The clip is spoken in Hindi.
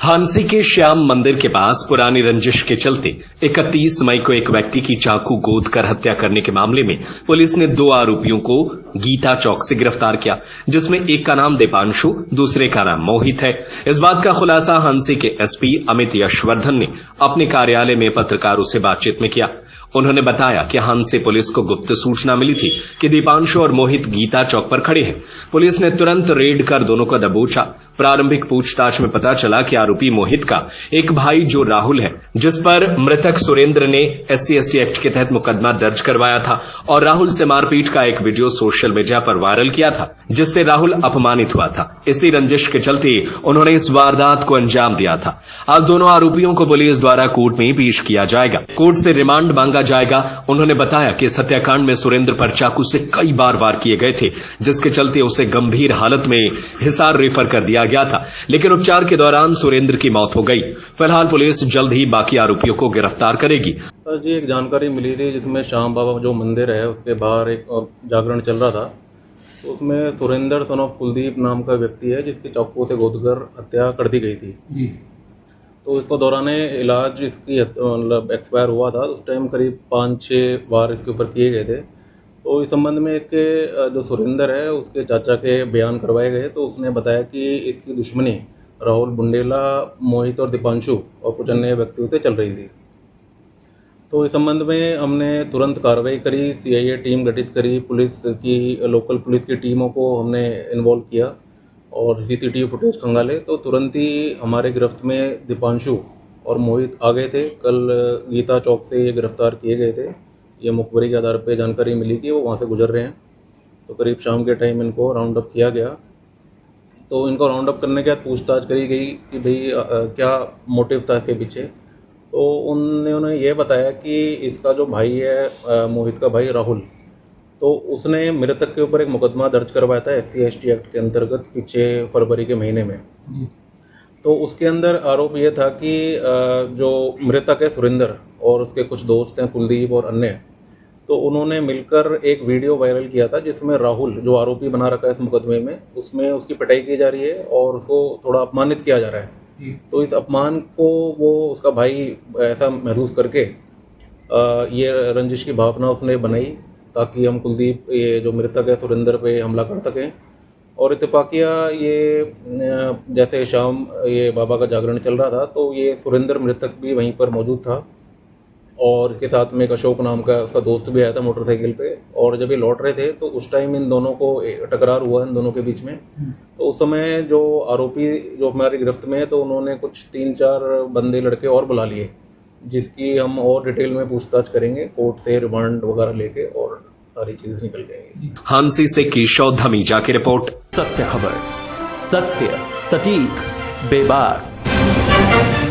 हांसी के श्याम मंदिर के पास पुरानी रंजिश के चलते 31 मई को एक व्यक्ति की चाकू गोद कर हत्या करने के मामले में पुलिस ने 2 आरोपियों को गीता चौक से गिरफ्तार किया, जिसमें एक का नाम दीपांशु, दूसरे का नाम मोहित है। इस बात का खुलासा हांसी के एसपी अमित यशवर्धन ने अपने कार्यालय में पत्रकारों से बातचीत में किया। उन्होंने बताया कि हांसी पुलिस को गुप्त सूचना मिली थी कि दीपांशु और मोहित गीता चौक पर खड़े हैं। पुलिस ने तुरंत रेड कर दोनों को दबोचा। प्रारंभिक पूछताछ में पता चला कि आरोपी मोहित का एक भाई जो राहुल है, जिस पर मृतक सुरेंद्र ने SC/ST एक्ट के तहत मुकदमा दर्ज करवाया था और राहुल से मारपीट का एक वीडियो सोशल मीडिया पर वायरल किया था, जिससे राहुल अपमानित हुआ था। इसी रंजिश के चलते उन्होंने इस वारदात को अंजाम दिया था। आज दोनों आरोपियों को पुलिस द्वारा कोर्ट में पेश किया जाएगा। कोर्ट से रिमांड मांगा जाएगा। उन्होंने बताया कि इस हत्याकांड में सुरेंद्र पर चाकू से कई बार वार किए गए थे, जिसके चलते उसे गंभीर हालत में हिसार रेफर कर दिया गया था, लेकिन उपचार के दौरान सुरेंद्र की मौत हो गई। फिलहाल पुलिस जल्द ही बाकी आरोपियों को गिरफ्तार करेगी। जी, एक जानकारी मिली थी जिसमें श्याम बाबा जो मंदिर है उसके बाहर एक जागरण चल रहा था, तो उसमें सुरेंद्र सन ऑफ कुलदीप नाम का व्यक्ति है जिसकी चाकू से गोदकर हत्या कर दी गई थी जी। तो इसको दौराने इलाज इसकी मतलब एक्सपायर हुआ था, उस टाइम करीब 5-6 बार इसके ऊपर किए गए थे। तो इस संबंध में इसके जो सुरेंद्र है उसके चाचा के बयान करवाए गए, तो उसने बताया कि इसकी दुश्मनी राहुल बुंडेला, मोहित और दीपांशु और कुछ अन्य व्यक्तियों से चल रही थी। तो इस संबंध में हमने तुरंत कार्रवाई करी, CIA टीम गठित करी, पुलिस की लोकल पुलिस की टीमों को हमने इन्वॉल्व किया और CCTV फुटेज खंगाले, तो तुरंत ही हमारे गिरफ्त में दीपांशु और मोहित आ गए थे। कल गीता चौक से ये गिरफ्तार किए गए थे। ये मुखबरी के आधार पर जानकारी मिली कि वो वहाँ से गुजर रहे हैं, तो करीब शाम के टाइम इनको राउंड अप किया गया। तो इनको राउंड अप करने के बाद पूछताछ करी गई कि भाई क्या मोटिव था इसके पीछे। तो उन्होंने ये बताया कि इसका जो भाई है मोहित का भाई राहुल, तो उसने मृतक के ऊपर एक मुकदमा दर्ज करवाया था SC/ST एक्ट के अंतर्गत पीछे फरवरी के महीने में। तो उसके अंदर आरोप ये था कि जो मृतक है सुरेंद्र और उसके कुछ दोस्त हैं कुलदीप और अन्य, तो उन्होंने मिलकर एक वीडियो वायरल किया था जिसमें राहुल जो आरोपी बना रखा है इस मुकदमे में, उसमें उसकी पिटाई की जा रही है और उसको थोड़ा अपमानित किया जा रहा है। तो इस अपमान को वो उसका भाई ऐसा महसूस करके ये रंजिश की भावना उसने बनाई ताकि हम कुलदीप ये जो मृतक है सुरेंद्र पे हमला कर सकें। और इत्तेफाकिया ये जैसे शाम ये बाबा का जागरण चल रहा था, तो ये सुरेंद्र मृतक भी वहीं पर मौजूद था और इसके साथ में एक अशोक नाम का उसका दोस्त भी आया था मोटरसाइकिल पे। और जब ये लौट रहे थे तो उस टाइम इन दोनों को टकरार हुआ इन दोनों के बीच में। तो उस समय जो आरोपी जो हमारी गिरफ्त में है, तो उन्होंने कुछ 3-4 बंदे लड़के और बुला लिए, जिसकी हम और डिटेल में पूछताछ करेंगे कोर्ट से रिमांड वगैरह लेके और सारी चीजें निकल जाएंगी। हांसी से केशव धमीजा की रिपोर्ट। सत्य खबर, सत्य, सटीक, बेबाक।